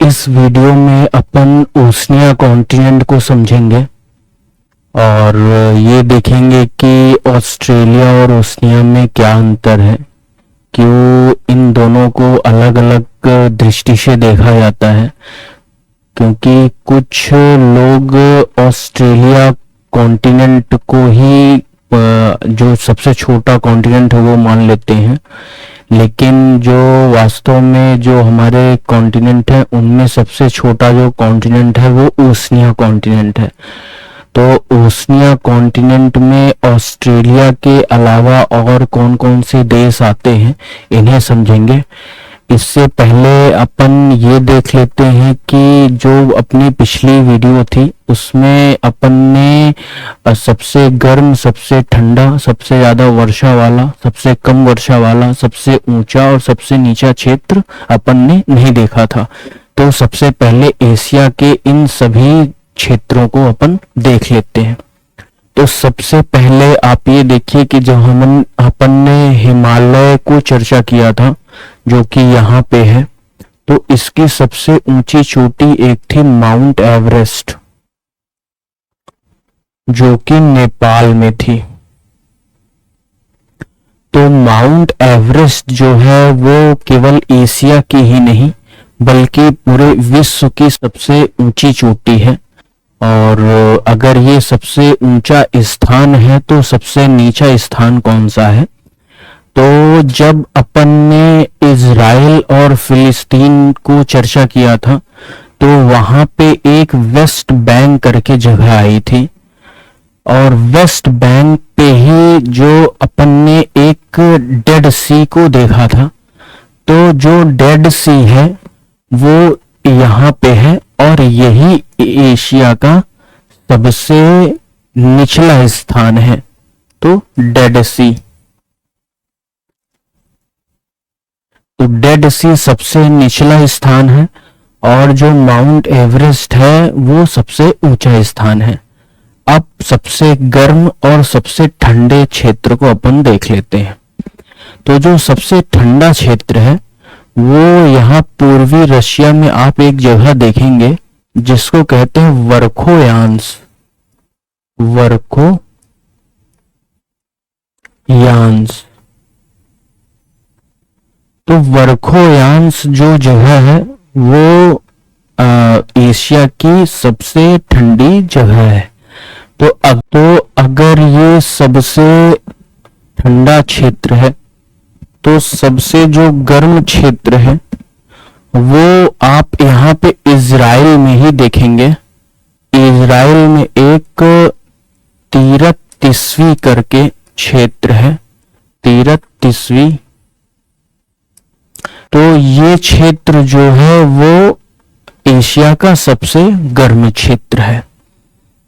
इस वीडियो में अपन Oceania continent को समझेंगे और ये देखेंगे कि ऑस्ट्रेलिया और ओशनिया में क्या अंतर है, क्यों इन दोनों को अलग अलग दृष्टि से देखा जाता है। क्योंकि कुछ लोग ऑस्ट्रेलिया कॉन्टिनेंट को ही जो सबसे छोटा कॉन्टिनेंट है वो मान लेते हैं, लेकिन जो वास्तव में जो हमारे कॉन्टिनेंट है उनमें सबसे छोटा जो कॉन्टिनेंट है वो ओशनिया कॉन्टिनेंट है। तो ओशनिया कॉन्टिनेंट में ऑस्ट्रेलिया के अलावा और कौन कौन से देश आते हैं इन्हें समझेंगे। इससे पहले अपन ये देख लेते हैं कि जो अपनी पिछली वीडियो थी उसमें अपन ने सबसे गर्म, सबसे ठंडा, सबसे ज्यादा वर्षा वाला, सबसे कम वर्षा वाला, सबसे ऊंचा और सबसे नीचा क्षेत्र अपन ने नहीं देखा था। तो सबसे पहले एशिया के इन सभी क्षेत्रों को अपन देख लेते हैं। तो सबसे पहले आप ये देखिए कि जब अपन ने हिमालय को चर्चा किया था जो कि यहाँ पे है, तो इसकी सबसे ऊंची चोटी एक थी माउंट एवरेस्ट जो कि नेपाल में थी। तो माउंट एवरेस्ट जो है वो केवल एशिया की ही नहीं बल्कि पूरे विश्व की सबसे ऊंची चोटी है। और अगर ये सबसे ऊंचा स्थान है तो सबसे नीचा स्थान कौन सा है? तो जब अपन ने इजराइल और फिलिस्तीन को चर्चा किया था तो वहां पे एक वेस्ट बैंक करके जगह आई थी, और वेस्ट बैंक पे ही जो अपन ने एक डेड सी को देखा था। तो जो डेड सी है वो यहाँ पे है और यही एशिया का सबसे निचला स्थान है। तो डेड सी, तो डेड सी सबसे निचला स्थान है और जो माउंट एवरेस्ट है वो सबसे ऊंचा स्थान है। अब सबसे गर्म और सबसे ठंडे क्षेत्र को अपन देख लेते हैं। तो जो सबसे ठंडा क्षेत्र है वो यहाँ पूर्वी रशिया में आप एक जगह देखेंगे जिसको कहते हैं वर्खोयांस। तो वर्खोयांस जो जगह है वो एशिया की सबसे ठंडी जगह है। तो अगर ये सबसे ठंडा क्षेत्र है तो सबसे जो गर्म क्षेत्र है वो आप यहाँ पे इजराइल में ही देखेंगे। इजराइल में एक तीरथ तिस्वी करके क्षेत्र है, तीरथ तिस्वी। तो ये क्षेत्र जो है वो एशिया का सबसे गर्म क्षेत्र है।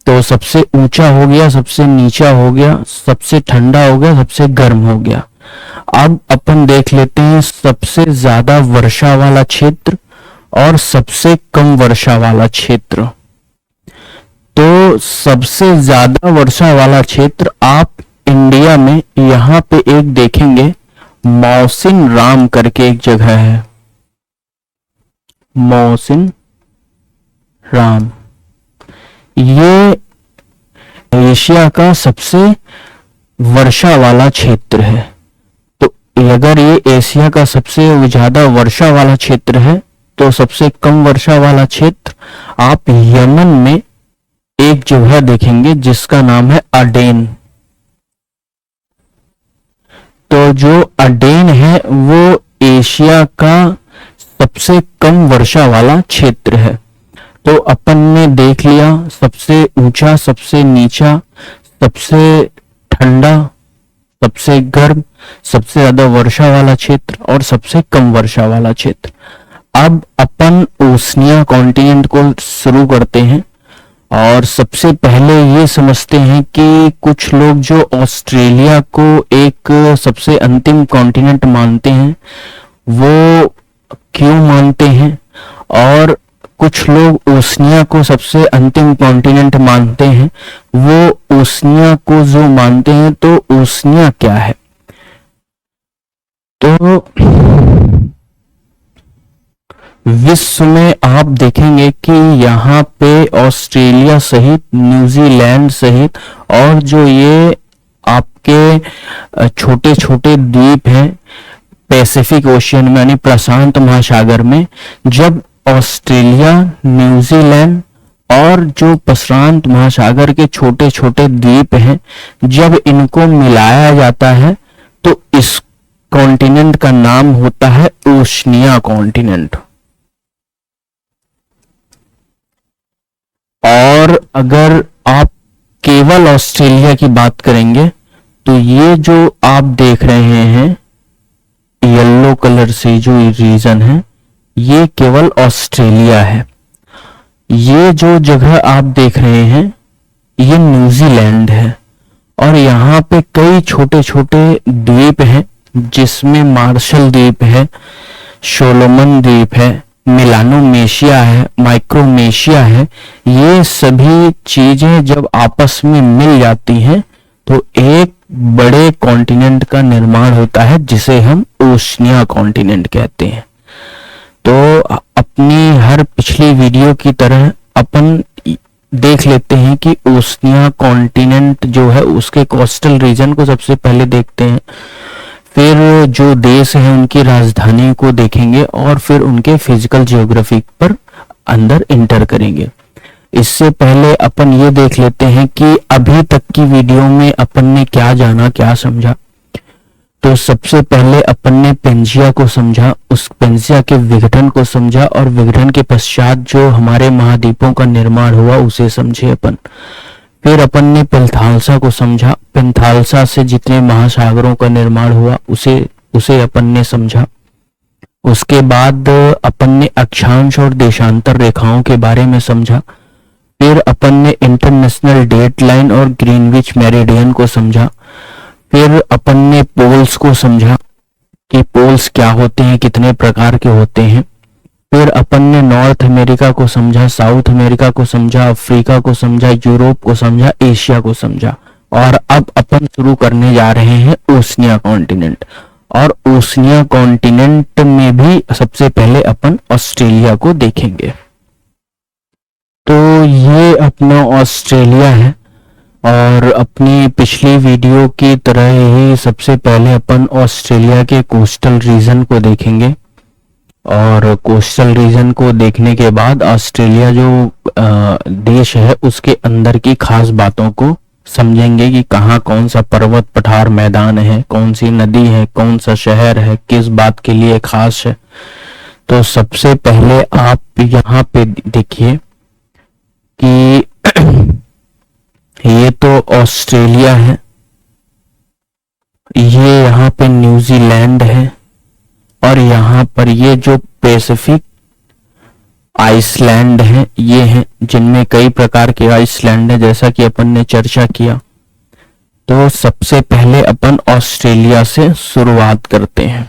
तो सबसे ऊंचा हो गया, सबसे नीचा हो गया, सबसे ठंडा हो गया, सबसे गर्म हो गया। अब अपन देख लेते हैं सबसे ज्यादा वर्षा वाला क्षेत्र और सबसे कम वर्षा वाला क्षेत्र। तो सबसे ज्यादा वर्षा वाला क्षेत्र आप इंडिया में यहाँ पे एक देखेंगे, मौसिन राम करके एक जगह है, मौसिन राम। ये एशिया का सबसे वर्षा वाला क्षेत्र है। तो अगर ये एशिया का सबसे ज्यादा वर्षा वाला क्षेत्र है तो सबसे कम वर्षा वाला क्षेत्र आप यमन में एक जगह देखेंगे जिसका नाम है अडेन। तो जो अडेन है वो एशिया का सबसे कम वर्षा वाला क्षेत्र है। तो अपन ने देख लिया सबसे ऊंचा, सबसे नीचा, सबसे ठंडा, सबसे गर्म, सबसे ज्यादा वर्षा वाला क्षेत्र और सबसे कम वर्षा वाला क्षेत्र। अब अपन ओशनिया कॉन्टिनेंट को शुरू करते हैं और सबसे पहले ये समझते हैं कि कुछ लोग जो ऑस्ट्रेलिया को एक सबसे अंतिम कॉन्टिनेंट मानते हैं वो क्यों मानते हैं, और कुछ लोग ओशनिया को सबसे अंतिम कॉन्टिनेंट मानते हैं वो ओशनिया को जो मानते हैं। तो ओशनिया क्या है? तो विश्व में आप देखेंगे कि यहाँ पे ऑस्ट्रेलिया सहित, न्यूजीलैंड सहित, और जो ये आपके छोटे छोटे द्वीप हैं पैसिफिक ओशियन में यानी प्रशांत महासागर में, जब ऑस्ट्रेलिया, न्यूजीलैंड और जो प्रशांत महासागर के छोटे छोटे द्वीप हैं, जब इनको मिलाया जाता है तो इस कॉन्टिनेंट का नाम होता है ओशनिया कॉन्टिनेंट। और अगर आप केवल ऑस्ट्रेलिया की बात करेंगे तो ये जो आप देख रहे हैं येलो कलर से जो रीजन है, ये केवल ऑस्ट्रेलिया है। ये जो जगह आप देख रहे हैं ये न्यूजीलैंड है। और यहाँ पे कई छोटे छोटे द्वीप हैं, जिसमें मार्शल द्वीप है, सोलोमन द्वीप है, मिलानोनेशिया है, माइक्रोनेशिया है। ये सभी चीजें जब आपस में मिल जाती हैं तो एक बड़े कॉन्टिनेंट का निर्माण होता है, जिसे हम ओशनिया कॉन्टिनेंट कहते हैं। तो अपनी हर पिछली वीडियो की तरह अपन देख लेते हैं कि ओशनिया कॉन्टिनेंट जो है उसके कोस्टल रीजन को सबसे पहले देखते हैं, फिर जो देश है उनकी राजधानी को देखेंगे और फिर उनके फिजिकल ज्योग्राफी पर अंदर इंटर करेंगे। इससे पहले अपन ये देख लेते हैं कि अभी तक की वीडियो में अपन ने क्या जाना, क्या समझा। तो सबसे पहले अपन ने पेंजिया को समझा, उस पेंजिया के विघटन को समझा, और विघटन के पश्चात जो हमारे महाद्वीपों का निर्माण हुआ उसे समझे अपन। फिर अपन ने पेंथालसा को समझा, पेंथालसा से जितने महासागरों का निर्माण हुआ उसे अपन ने समझा। उसके बाद अपन ने अक्षांश और देशांतर रेखाओं के बारे में समझा। फिर अपन ने इंटरनेशनल डेट लाइन और ग्रीनविच मेरिडियन को समझा। फिर अपन ने पोल्स को समझा कि पोल्स क्या होते हैं, कितने प्रकार के होते हैं। फिर अपन ने नॉर्थ अमेरिका को समझा, साउथ अमेरिका को समझा, अफ्रीका को समझा, यूरोप को समझा, एशिया को समझा। और अब अपन शुरू करने जा रहे हैं ओशनिया कॉन्टिनेंट। और ओशनिया कॉन्टिनेंट में भी सबसे पहले अपन ऑस्ट्रेलिया को देखेंगे। तो ये अपना ऑस्ट्रेलिया है, और अपनी पिछली वीडियो की तरह ही सबसे पहले अपन ऑस्ट्रेलिया के कोस्टल रीजन को देखेंगे। और कोस्टल रीजन को देखने के बाद ऑस्ट्रेलिया जो देश है उसके अंदर की खास बातों को समझेंगे कि कहाँ कौन सा पर्वत पठार मैदान है, कौन सी नदी है, कौन सा शहर है, किस बात के लिए खास है। तो सबसे पहले आप यहाँ पे देखिए कि ये तो ऑस्ट्रेलिया है, ये यहाँ पे न्यूजीलैंड है, और यहाँ पर ये जो पैसिफिक आइसलैंड है ये हैं, जिनमें कई प्रकार के आइसलैंड है जैसा कि अपन ने चर्चा किया। तो सबसे पहले अपन ऑस्ट्रेलिया से शुरुआत करते हैं।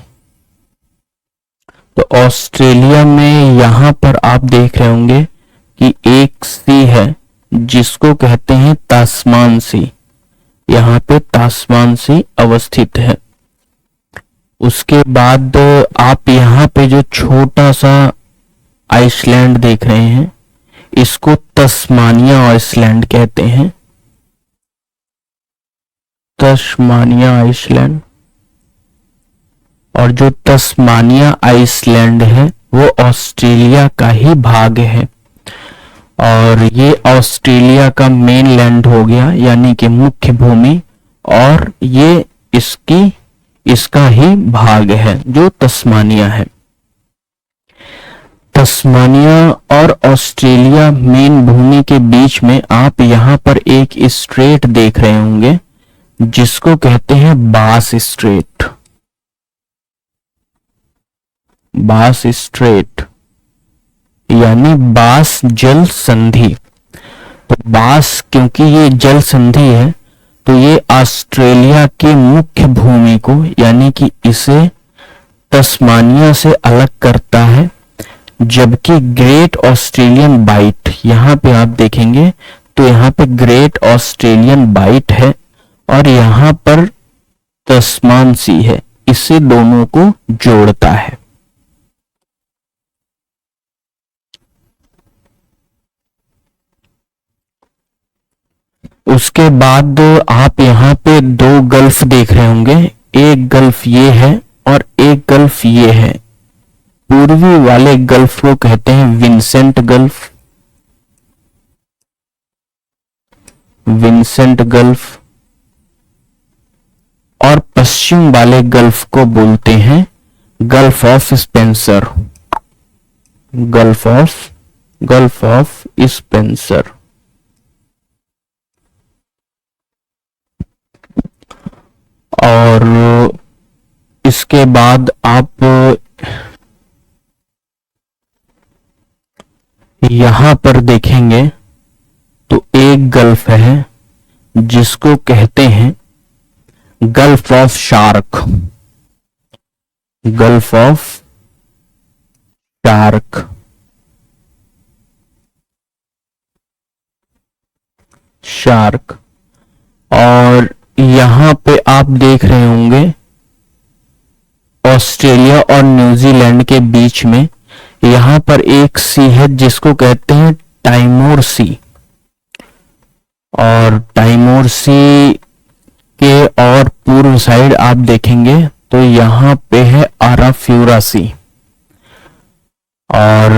तो ऑस्ट्रेलिया में यहाँ पर आप देख रहे होंगे कि एक सी है जिसको कहते हैं तास्मान सी। यहाँ पे तास्मान सी अवस्थित है। उसके बाद आप यहाँ पे जो छोटा सा आइसलैंड देख रहे हैं इसको तस्मानिया आइसलैंड कहते हैं। Tasmania island. और जो तस्मानिया आइसलैंड है वो ऑस्ट्रेलिया का ही भाग है, और ये ऑस्ट्रेलिया का मेन लैंड हो गया यानी कि मुख्य भूमि, और ये इसका ही भाग है जो तस्मानिया है। तस्मानिया और ऑस्ट्रेलिया मेन भूमि के बीच में आप यहाँ पर एक स्ट्रेट देख रहे होंगे जिसको कहते हैं बास स्ट्रेट। बास स्ट्रेट यानी बास जल संधि। तो बास क्योंकि ये जल संधि है तो ये ऑस्ट्रेलिया की मुख्य भूमि को यानी कि इसे तस्मानिया से अलग करता है, जबकि ग्रेट ऑस्ट्रेलियन बाइट यहाँ पे आप देखेंगे तो यहाँ पे ग्रेट ऑस्ट्रेलियन बाइट है और यहाँ पर तस्मान सी है, इसे दोनों को जोड़ता है। उसके बाद आप यहाँ पे दो गल्फ देख रहे होंगे, एक गल्फ ये है और एक गल्फ ये है। पूर्वी वाले गल्फ को कहते हैं विंसेंट गल्फ, विंसेंट गल्फ, और पश्चिम वाले गल्फ को बोलते हैं gulf of Spencer, gulf of Spencer. और इसके बाद आप यहां पर देखेंगे तो एक गल्फ है जिसको कहते हैं gulf of shark, gulf of shark. Shark. और यहां पे आप देख रहे होंगे ऑस्ट्रेलिया और न्यूजीलैंड के बीच में यहां पर एक सी है जिसको कहते हैं टाइमोर सी, और टाइमोर सी के और पूर्व साइड आप देखेंगे तो यहां पे है आराफ्यूरा सी, और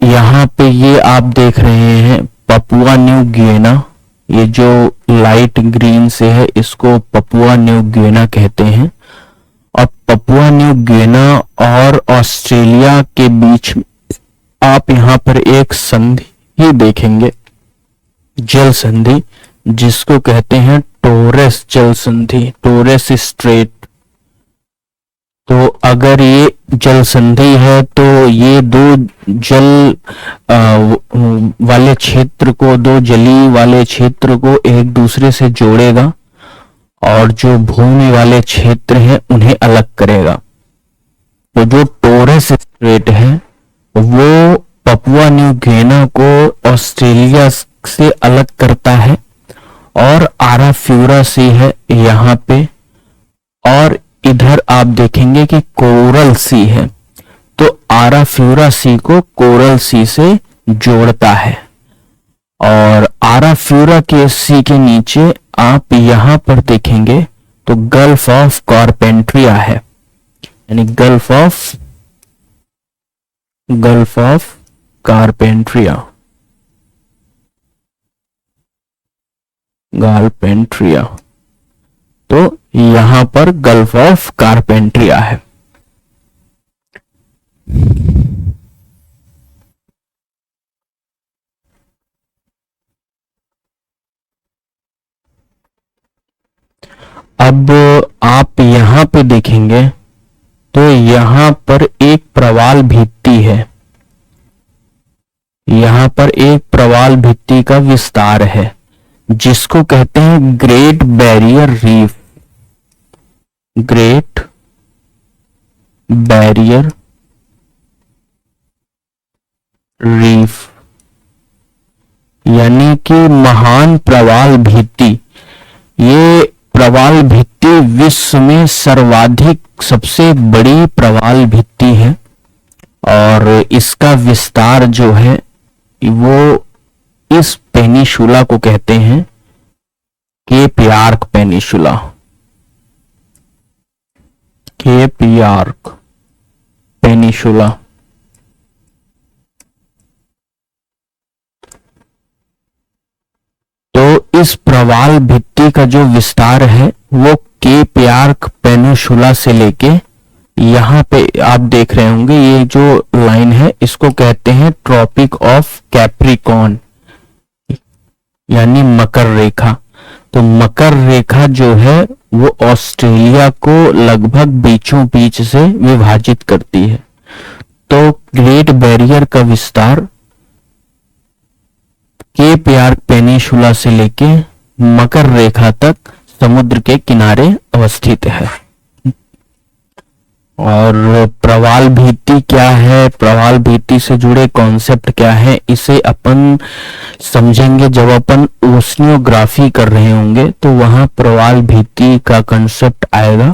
यहां पे ये आप देख रहे हैं पपुआ न्यू गियना, ये जो लाइट ग्रीन से है इसको पपुआ न्यू गियना कहते हैं। और पपुआ न्यू गियना और ऑस्ट्रेलिया के बीच में आप यहां पर एक संधि देखेंगे, जल संधि, जिसको कहते हैं टोरेस जल संधि, टोरेस स्ट्रेट। तो अगर ये जल संधि है तो ये दो जल वाले क्षेत्र को, दो जली वाले क्षेत्र को एक दूसरे से जोड़ेगा और जो भूमि वाले क्षेत्र हैं उन्हें अलग करेगा। तो जो टोरेस स्ट्रेट है वो पपुआ न्यू गिनी को ऑस्ट्रेलिया से अलग करता है, और आराफ्यूरा सी है यहां पे, और इधर आप देखेंगे कि कोरल सी है, तो आराफ्यूरा सी को कोरल सी से जोड़ता है। और आराफ्यूरा के सी के नीचे आप यहां पर देखेंगे तो गल्फ ऑफ कारपेंट्रिया है, यानी गल्फ ऑफ कारपेंट्रिया, गालपेंट्रिया। तो यहां पर गल्फ ऑफ कारपेंट्रिया है। अब आप यहां पे देखेंगे तो यहां पर एक प्रवाल भित्ति है, यहां पर एक प्रवाल भित्ति का विस्तार है जिसको कहते हैं great barrier reef, great barrier reef, यानी कि महान प्रवाल भित्ति। ये प्रवाल भित्ति विश्व में सर्वाधिक सबसे बड़ी प्रवाल भित्ति है, और इसका विस्तार जो है वो इस पेनिशुला को कहते हैं केप यार्क पेनिशुला, केप यार्क पेनिशुला। तो इस प्रवाल भित्ति का जो विस्तार है वो केप यार्क पेनिशुला से लेके यहां पे आप देख रहे होंगे, ये जो लाइन है इसको कहते हैं ट्रॉपिक ऑफ कैप्रिकॉर्न, यानी मकर रेखा। तो मकर रेखा जो है वो ऑस्ट्रेलिया को लगभग बीचों बीच से विभाजित करती है। तो ग्रेट बैरियर का विस्तार केप यार्क पेनिशुला से लेके मकर रेखा तक समुद्र के किनारे अवस्थित है। और प्रवाल भित्ति क्या है, प्रवाल भित्ति से जुड़े कॉन्सेप्ट क्या है, इसे अपन समझेंगे जब अपन ओशनियोग्राफी कर रहे होंगे, तो वहां प्रवाल भित्ति का कॉन्सेप्ट आएगा।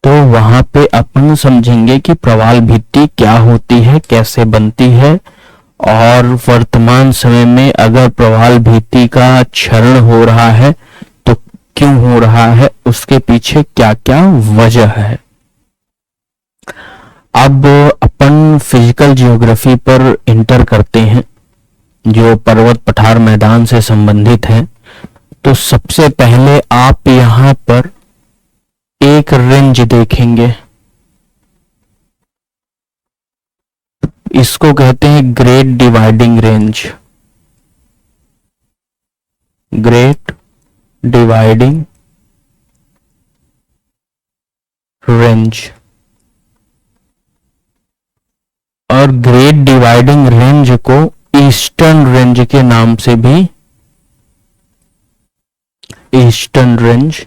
तो वहां पे अपन समझेंगे कि प्रवाल भित्ति क्या होती है, कैसे बनती है, और वर्तमान समय में अगर प्रवाल भित्ति का क्षरण हो रहा है तो क्यों हो रहा है, उसके पीछे क्या क्या वजह है। अब अपन फिजिकल जियोग्राफी पर इंटर करते हैं जो पर्वत पठार मैदान से संबंधित है। तो सबसे पहले आप यहां पर एक रेंज देखेंगे, इसको कहते हैं great dividing range. Great dividing range, और ग्रेट डिवाइडिंग रेंज को ईस्टर्न रेंज के नाम से भी, ईस्टर्न रेंज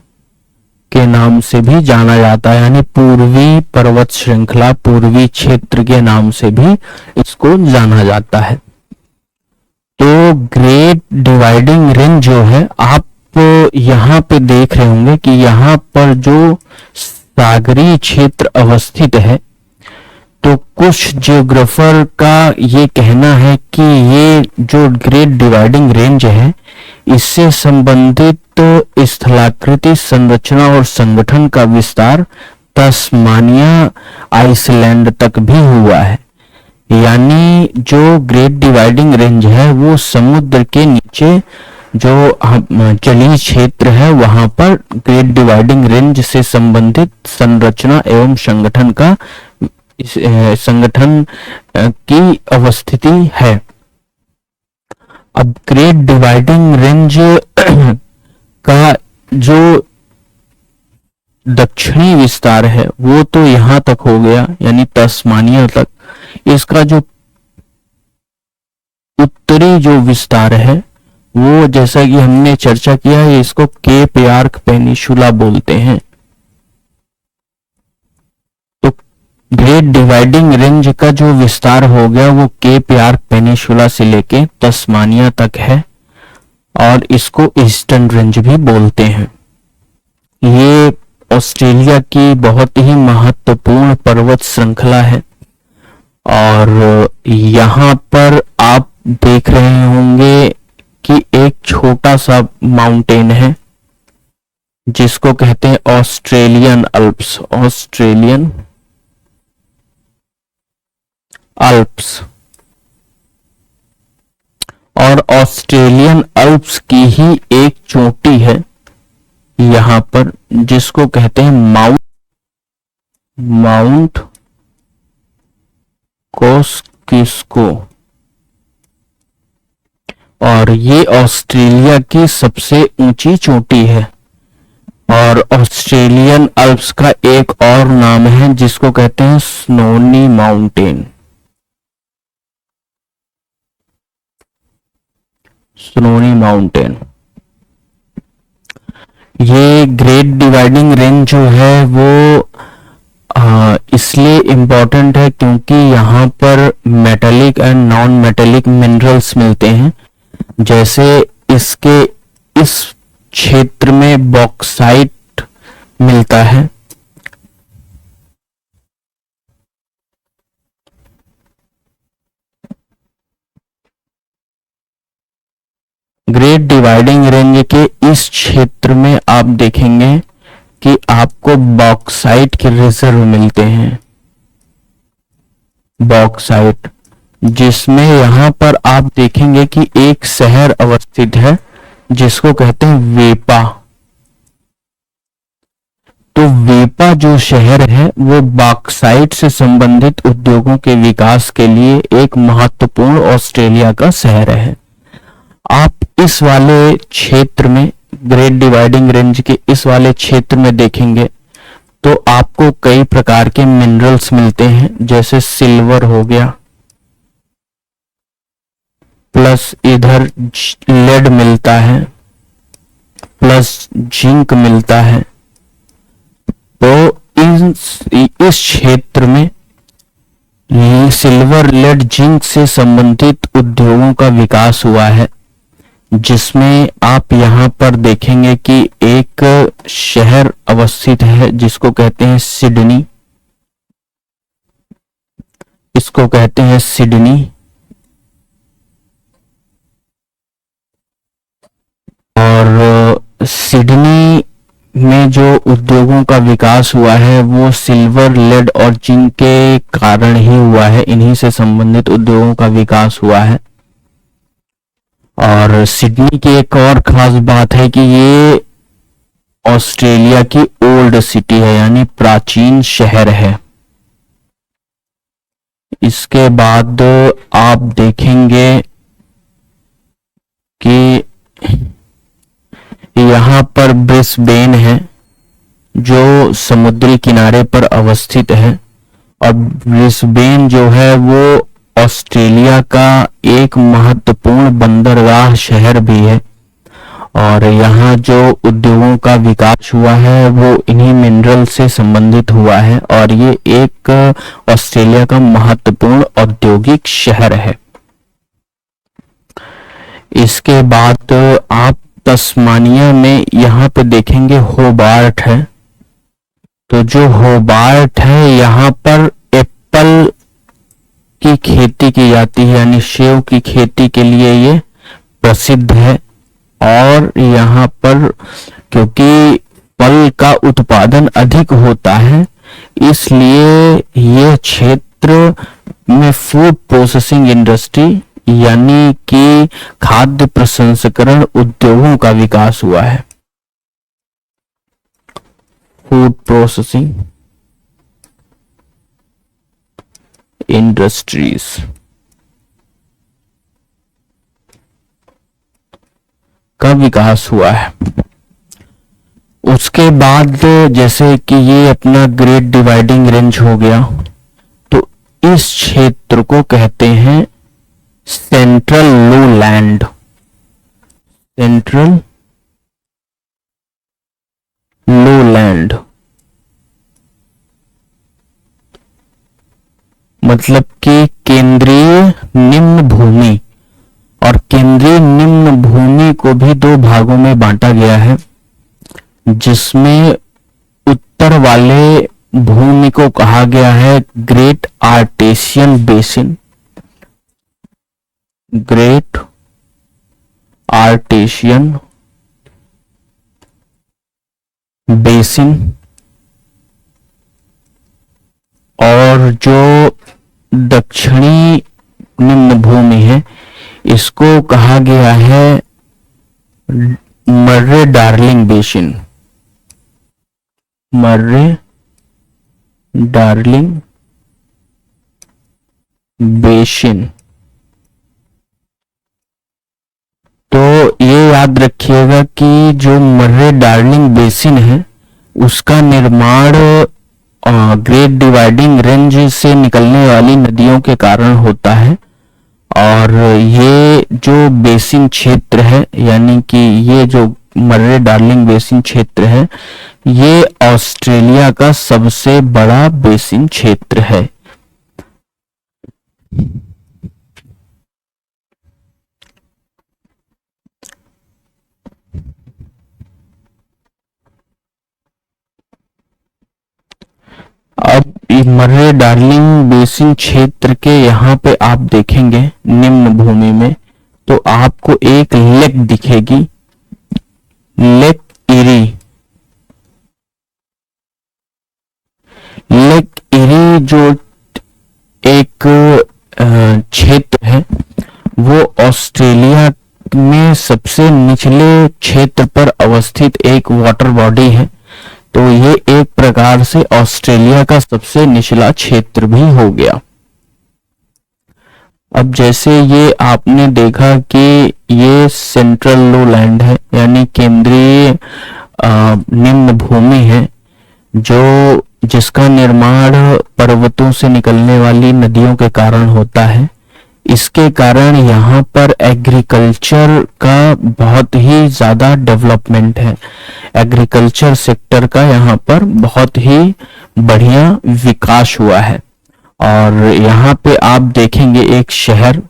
के नाम से भी जाना जाता है, यानी पूर्वी पर्वत श्रृंखला, पूर्वी क्षेत्र के नाम से भी इसको जाना जाता है। तो ग्रेट डिवाइडिंग रेंज जो है, आप यहां पे देख रहे होंगे कि यहां पर जो सागरीय क्षेत्र अवस्थित है, तो कुछ जियोग्राफर का ये कहना है कि ये जो ग्रेट डिवाइडिंग रेंज है, इससे संबंधित स्थलाकृति संरचना और संगठन का विस्तार तस्मानिया आइसलैंड तक भी हुआ है। यानी जो ग्रेट डिवाइडिंग रेंज है वो समुद्र के नीचे जो जलीय क्षेत्र है वहां पर ग्रेट डिवाइडिंग रेंज से संबंधित संरचना एवं संगठन की अवस्थिति है। अब ग्रेट डिवाइडिंग रेंज का जो दक्षिणी विस्तार है वो तो यहां तक हो गया, यानी तस्मानिया तक। इसका जो उत्तरी जो विस्तार है वो, जैसा कि हमने चर्चा किया है, इसको केप यार्क पेनिनसुला बोलते हैं। तो ग्रेट डिवाइडिंग रेंज का जो विस्तार हो गया वो केप यार्क पेनिनसुला से लेके तस्मानिया तक है, और इसको ईस्टर्न रेंज भी बोलते हैं। ये ऑस्ट्रेलिया की बहुत ही महत्वपूर्ण पर्वत श्रृंखला है, और यहां पर आप देख रहे होंगे कि एक छोटा सा माउंटेन है जिसको कहते हैं ऑस्ट्रेलियन अल्प्स। ऑस्ट्रेलियन अल्प्स, और ऑस्ट्रेलियन अल्प्स की ही एक चोटी है यहां पर जिसको कहते हैं माउंट कोस्किस्को, और ये ऑस्ट्रेलिया की सबसे ऊंची चोटी है। और ऑस्ट्रेलियन अल्प्स का एक और नाम है जिसको कहते हैं स्नोनी माउंटेन। स्नोनी माउंटेन। ये ग्रेट डिवाइडिंग रेंज जो है वो इसलिए इम्पोर्टेंट है क्योंकि यहाँ पर metallic and non metallic minerals मिलते हैं। जैसे इसके इस क्षेत्र में बॉक्साइट मिलता है, ग्रेट डिवाइडिंग रेंज के इस क्षेत्र में आप देखेंगे कि आपको बॉक्साइट के रिजर्व मिलते हैं। बॉक्साइट, जिसमें यहां पर आप देखेंगे कि एक शहर अवस्थित है जिसको कहते हैं वेपा। तो वेपा जो शहर है वो बॉक्साइट से संबंधित उद्योगों के विकास के लिए एक महत्वपूर्ण ऑस्ट्रेलिया का शहर है। आप इस वाले क्षेत्र में, ग्रेट डिवाइडिंग रेंज के इस वाले क्षेत्र में देखेंगे तो आपको कई प्रकार के मिनरल्स मिलते हैं, जैसे सिल्वर हो गया, प्लस इधर लेड मिलता है, प्लस जिंक मिलता है। तो इस क्षेत्र में सिल्वर, लेड, जिंक से संबंधित उद्योगों का विकास हुआ है, जिसमें आप यहां पर देखेंगे कि एक शहर अवस्थित है जिसको कहते हैं सिडनी। इसको कहते हैं सिडनी। जो उद्योगों का विकास हुआ है वो सिल्वर, लेड और जिंक के कारण ही हुआ है। इन्हीं से संबंधित उद्योगों का विकास हुआ है। और सिडनी की एक और खास बात है कि ये ऑस्ट्रेलिया की ओल्ड सिटी है, यानी प्राचीन शहर है। इसके बाद आप देखेंगे कि यहाँ पर ब्रिस्बेन है जो समुद्री किनारे पर अवस्थित है। और ब्रिस्बेन जो है वो ऑस्ट्रेलिया का एक महत्वपूर्ण बंदरगाह शहर भी है। और यहाँ जो उद्योगों का विकास हुआ है वो इन्हीं मिनरल से संबंधित हुआ है। और ये एक ऑस्ट्रेलिया का महत्वपूर्ण औद्योगिक शहर है। इसके बाद आप तस्मानिया में यहाँ पे देखेंगे होबार्ट है। तो जो होबार्ट है यहाँ पर एप्पल की खेती की जाती है, यानी सेब की खेती के लिए ये प्रसिद्ध है। और यहाँ पर क्योंकि फल का उत्पादन अधिक होता है, इसलिए ये क्षेत्र में फूड प्रोसेसिंग इंडस्ट्री यानी कि खाद्य प्रसंस्करण उद्योगों का विकास हुआ है। फूड प्रोसेसिंग इंडस्ट्रीज का विकास हुआ है। उसके बाद जैसे कि ये अपना ग्रेट डिवाइडिंग रेंज हो गया, तो इस क्षेत्र को कहते हैं सेंट्रल लोलैंड। सेंट्रल लोलैंड मतलब कि केंद्रीय निम्न भूमि। और केंद्रीय निम्न भूमि को भी दो भागों में बांटा गया है, जिसमें उत्तर वाले भूमि को कहा गया है great artesian basin. Great artesian basin. और जो दक्षिणी निम्न भूमि है इसको कहा गया है मर्रे डार्लिंग बेसिन। मर्रे डार्लिंग बेसिन। तो ये याद रखिएगा कि जो मर्रे डार्लिंग बेसिन है उसका निर्माण ग्रेट डिवाइडिंग रेंज से निकलने वाली नदियों के कारण होता है। और ये जो बेसिन क्षेत्र है, यानी कि ये जो मर्रे डार्लिंग बेसिन क्षेत्र है, ये ऑस्ट्रेलिया का सबसे बड़ा बेसिन क्षेत्र है। अब मर्रे डार्लिंग बेसिन क्षेत्र के यहाँ पे आप देखेंगे निम्न भूमि में, तो आपको एक लेक दिखेगी, लेक इरी। लेक इरी जो एक क्षेत्र है वो ऑस्ट्रेलिया में सबसे निचले क्षेत्र पर अवस्थित एक वाटर बॉडी है। तो ये एक प्रकार से ऑस्ट्रेलिया का सबसे निचला क्षेत्र भी हो गया। अब जैसे ये आपने देखा कि ये सेंट्रल लोलैंड है, यानी केंद्रीय निम्न भूमि है, जो जिसका निर्माण पर्वतों से निकलने वाली नदियों के कारण होता है। इसके कारण यहाँ पर एग्रीकल्चर का बहुत ही ज्यादा डेवलपमेंट है। एग्रीकल्चर सेक्टर का यहाँ पर बहुत ही बढ़िया विकास हुआ है। और यहाँ पे आप देखेंगे एक शहर,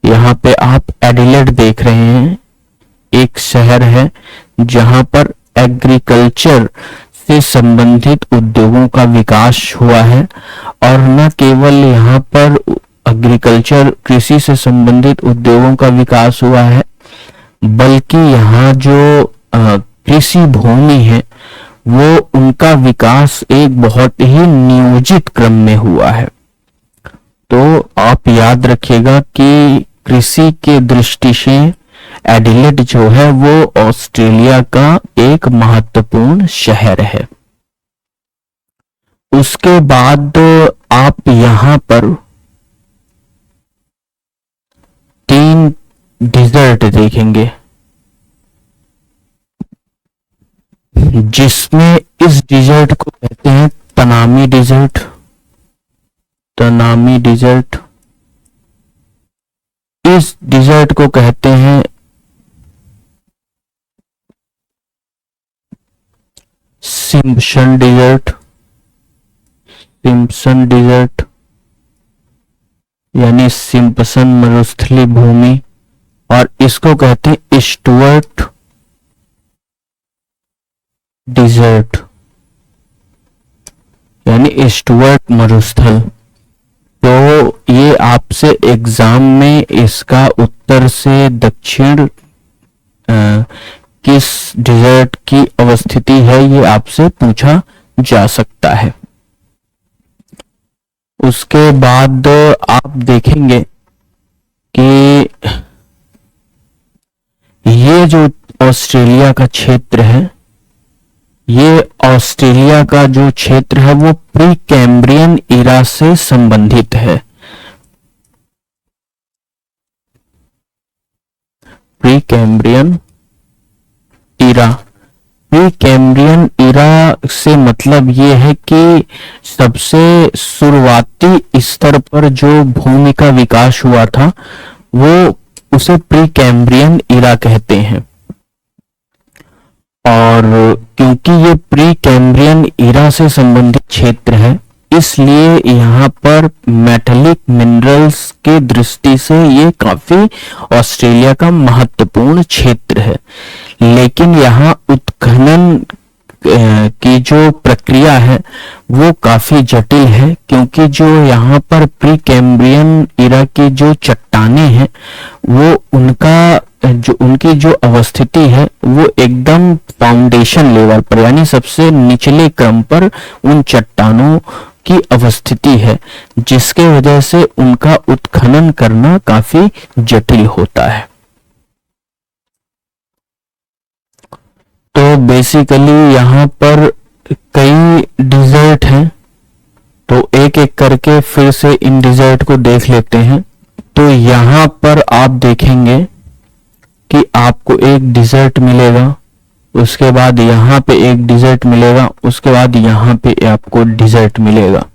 यहाँ पे आप एडिलेड देख रहे हैं, एक शहर है जहाँ पर एग्रीकल्चर से संबंधित उद्योगों का विकास हुआ है। और न केवल यहाँ पर एग्रीकल्चर कृषि से संबंधित उद्योगों का विकास हुआ है, बल्कि यहाँ जो कृषि भूमि है वो उनका विकास एक बहुत ही नियोजित क्रम में हुआ है। तो आप याद रखिएगा कि कृषि के दृष्टि से एडिलेड जो है वो ऑस्ट्रेलिया का एक महत्वपूर्ण शहर है। उसके बाद आप यहां पर 3 डिजर्ट देखेंगे, जिसमें इस डिजर्ट को कहते हैं तनामी डिजर्ट। तनामी डिजर्ट, इस डिजर्ट को कहते हैं सिम्पसन डिजर्ट। सिम्पसन डिजर्ट यानी सिम्पसन मरुस्थलीय भूमि, और इसको कहते हैं स्टुअर्ट डिजर्ट यानी स्टुअर्ट मरुस्थल। तो ये आपसे एग्जाम में इसका उत्तर से दक्षिण किस डिजर्ट की अवस्थिति है ये आपसे पूछा जा सकता है। उसके बाद आप देखेंगे कि ये जो ऑस्ट्रेलिया का क्षेत्र है, ये ऑस्ट्रेलिया का जो क्षेत्र है वो प्री कैम्ब्रियन इरा से संबंधित है। प्री कैम्ब्रियन इरा, प्री कैम्ब्रियन इरा से मतलब ये है कि सबसे शुरुआती स्तर पर जो भूमि का विकास हुआ था वो उसे प्री कैम्ब्रियन इरा कहते हैं। और क्योंकि ये प्री कैम्ब्रियन इरा से संबंधित क्षेत्र है, इसलिए यहाँ पर मेटलिक मिनरल्स के दृष्टि से ये काफी ऑस्ट्रेलिया का महत्वपूर्ण क्षेत्र है। लेकिन यहाँ उत्खनन की जो प्रक्रिया है वो काफी जटिल है, क्योंकि जो यहाँ पर प्री कैम्ब्रियन इरा की जो चट्टानें हैं वो उनकी जो अवस्थिति है वो एकदम फाउंडेशन लेवल पर यानी सबसे निचले क्रम पर उन चट्टानों की अवस्थिति है, जिसके वजह से उनका उत्खनन करना काफी जटिल होता है। तो बेसिकली यहाँ पर कई डिजर्ट हैं, तो एक एक करके फिर से इन डिजर्ट को देख लेते हैं। तो यहाँ पर आप देखेंगे कि आपको एक डिजर्ट मिलेगा, उसके बाद यहाँ पे एक डिजर्ट मिलेगा, उसके बाद यहाँ पे आपको डिजर्ट मिलेगा।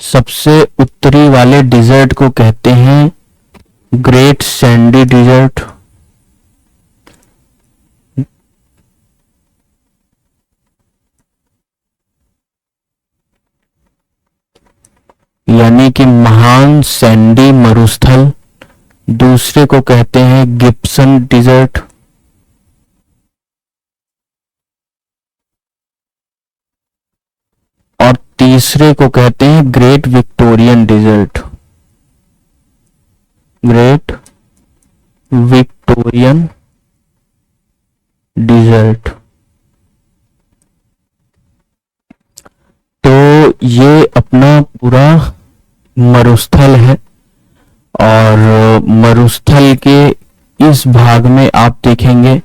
सबसे उत्तरी वाले डिजर्ट को कहते हैं ग्रेट सैंडी डिजर्ट। यानी कि महान सैंडी मरुस्थल। दूसरे को कहते हैं गिब्सन डिजर्ट। और तीसरे को कहते हैं great Victorian desert. Great Victorian desert. तो ये अपना पूरा मरुस्थल है, और मरुस्थल के इस भाग में आप देखेंगे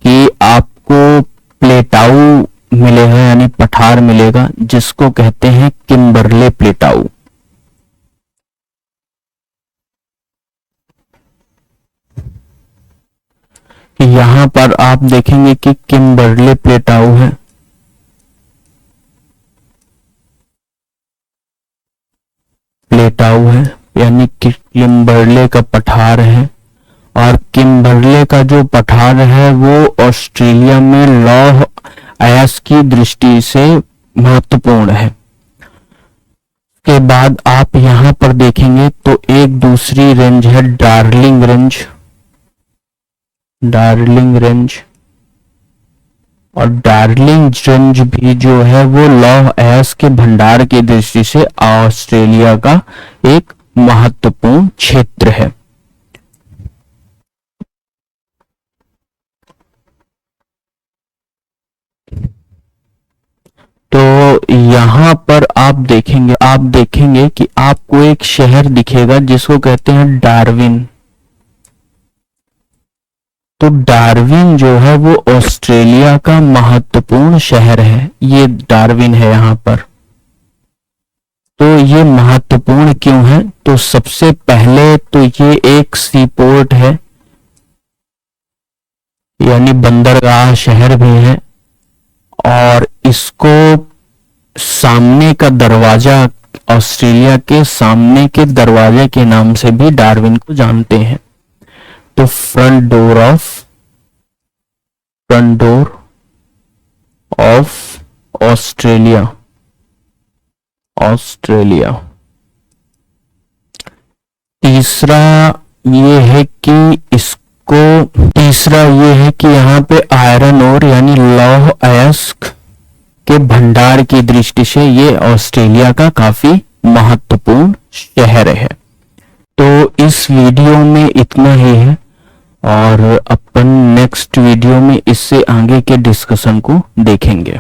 कि आपको प्लेटाऊ मिलेगा यानी पठार मिलेगा, जिसको कहते हैं किम्बरले प्लेटाऊ। यहां पर आप देखेंगे कि किम्बरले प्लेटाऊ है। प्लेटाऊ है यानी कि किम्बरले का पठार है, और किम्बरले का जो पठार है वो ऑस्ट्रेलिया में लौह अयस्क की दृष्टि से महत्वपूर्ण है। के बाद आप यहां पर देखेंगे तो एक दूसरी रेंज है डार्लिंग रेंज। डार्लिंग रेंज, और डार्लिंग रेंज भी जो है वो लौह अयस्क के भंडार की दृष्टि से ऑस्ट्रेलिया का एक महत्वपूर्ण क्षेत्र है। यहां पर आप देखेंगे कि आपको एक शहर दिखेगा जिसको कहते हैं डार्विन। तो डार्विन जो है वो ऑस्ट्रेलिया का महत्वपूर्ण शहर है। ये डार्विन है यहां पर। तो ये महत्वपूर्ण क्यों है? तो सबसे पहले तो ये एक सी पोर्ट है, यानी बंदरगाह शहर भी है, और इसको सामने का दरवाजा, ऑस्ट्रेलिया के सामने के दरवाजे के नाम से भी डार्विन को जानते हैं। तो फ्रंट डोर ऑफ ऑस्ट्रेलिया। तीसरा ये है कि यहाँ पे आयरन ओर यानी लौह अयस्क के भंडार की दृष्टि से ये ऑस्ट्रेलिया का काफी महत्वपूर्ण शहर है। तो इस वीडियो में इतना ही है, और अपन नेक्स्ट वीडियो में इससे आगे के डिस्कशन को देखेंगे।